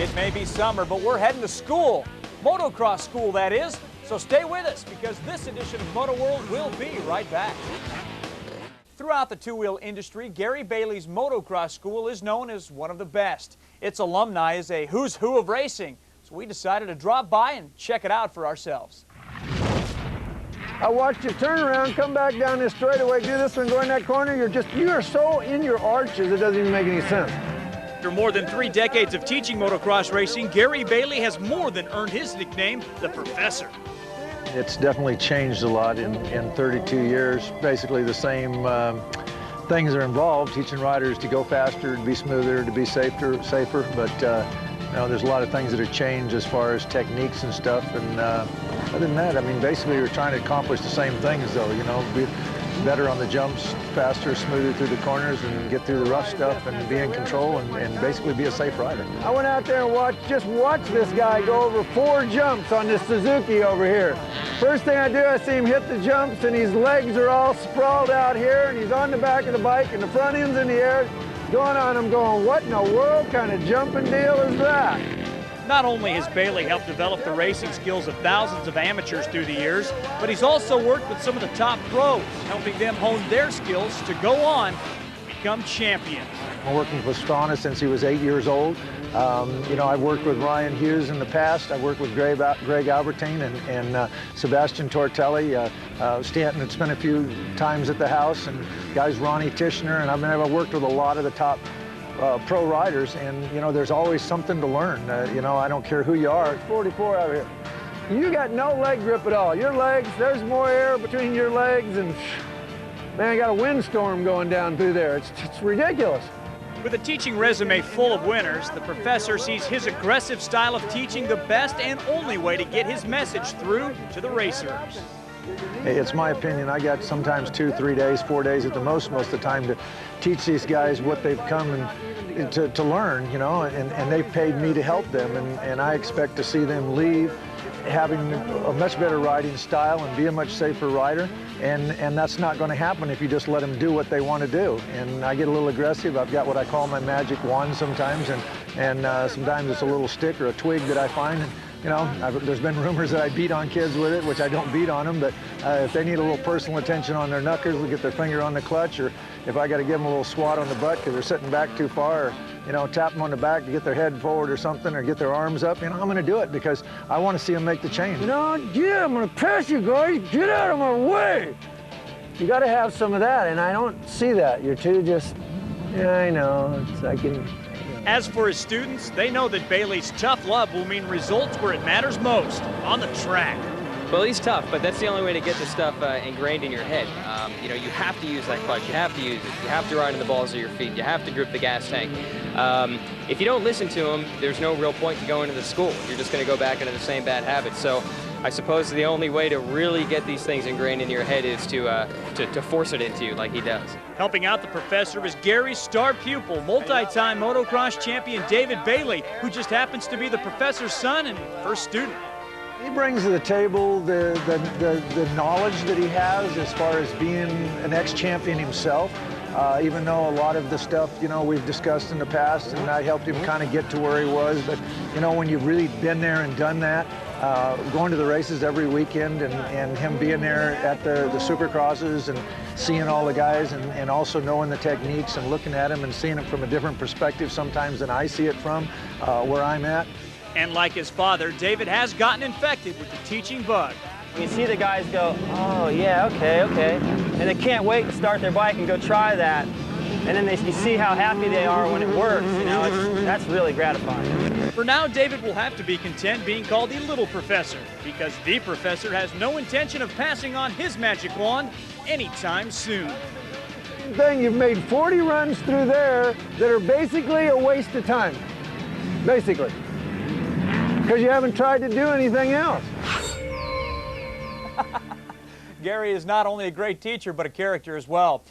It may be summer, but we're heading to school. Motocross school, that is. So stay with us because this edition of Motoworld will be right back. Throughout the two-wheel industry, Gary Bailey's motocross school is known as one of the best. Its alumni is a who's who of racing, so we decided to drop by and check it out for ourselves. I watched you turn around, come back down this straightaway, do this one, go in that corner. You are so in your arches, it doesn't even make any sense. After more than 3 decades of teaching motocross racing, Gary Bailey has more than earned his nickname, the Professor. It's definitely changed a lot in 32 years. Basically the same things are involved, teaching riders to go faster, to be smoother, to be safer. But you know, there's a lot of things that have changed as far as techniques and stuff. And other than that, I mean, basically we're trying to accomplish the same things, though. You know, be better on the jumps, faster, smoother through the corners, and get through the rough stuff, and be in control, and basically be a safe rider. I went out there and just watched this guy go over 4 jumps on this Suzuki over here. First thing I do, I see him hit the jumps, and his legs are all sprawled out here, and he's on the back of the bike, and the front end's in the air, going on. I'm going, what in the world kind of jumping deal is that? Not only has Bailey helped develop the racing skills of thousands of amateurs through the years, but he's also worked with some of the top pros, helping them hone their skills to go on and become champions. I'm working with Strana since he was 8 years old. You know, I've worked with Ryan Hughes in the past. I've worked with Greg Albertine and Sebastian Tortelli. Stanton had spent a few times at the house, and guys Ronnie Tishner, and I've worked with a lot of the top pro riders, and you know, there's always something to learn. You know, I don't care who you are. It's 44 out here. You got no leg grip at all. Your legs, there's more air between your legs, and man, you got a windstorm going down through there. It's ridiculous. With a teaching resume full of winners, the Professor sees his aggressive style of teaching the best and only way to get his message through to the racers. It's my opinion. I got sometimes 2, 3 days, 4 days at the most of the time to teach these guys what they've come and to learn, you know, and they've paid me to help them, and I expect to see them leave having a much better riding style and be a much safer rider, and that's not going to happen if you just let them do what they want to do. And I get a little aggressive. I've got what I call my magic wand sometimes, and sometimes it's a little stick or a twig that I find. And, you know, there's been rumors that I beat on kids with it, which I don't beat on them, but if they need a little personal attention on their knuckles, they'll get their finger on the clutch, or if I got to give them a little swat on the butt because they're sitting back too far, or, you know, tap them on the back to get their head forward or something, or get their arms up, you know, I'm going to do it because I want to see them make the change. You know, yeah, I'm going to pass you guys. Get out of my way. You got to have some of that, and I don't see that. You're too just, yeah, I know. I can. As for his students, they know that Bailey's tough love will mean results where it matters most, on the track. Well, he's tough, but that's the only way to get this stuff ingrained in your head. You know, you have to use that clutch, you have to use it, you have to ride in the balls of your feet, you have to grip the gas tank. If you don't listen to him, there's no real point to going to the school. You're just going to go back into the same bad habits. So I suppose the only way to really get these things ingrained in your head is to force it into you like he does. Helping out the Professor is Gary's star pupil, multi-time motocross champion David Bailey, who just happens to be the Professor's son and first student. He brings to the table the knowledge that he has as far as being an ex-champion himself. Even though a lot of the stuff, you know, we've discussed in the past, and I helped him kind of get to where he was. But, you know, when you've really been there and done that, going to the races every weekend and him being there at the supercrosses and seeing all the guys and also knowing the techniques and looking at them and seeing it from a different perspective sometimes than I see it from where I'm at. And like his father, David has gotten infected with the teaching bug. You see the guys go, oh yeah, okay, and they can't wait to start their bike and go try that. And then you see how happy they are when it works, you know, that's really gratifying. For now, David will have to be content being called the Little Professor, because the Professor has no intention of passing on his magic wand anytime soon. You've made 40 runs through there that are basically a waste of time, basically, because you haven't tried to do anything else. Gary is not only a great teacher, but a character as well.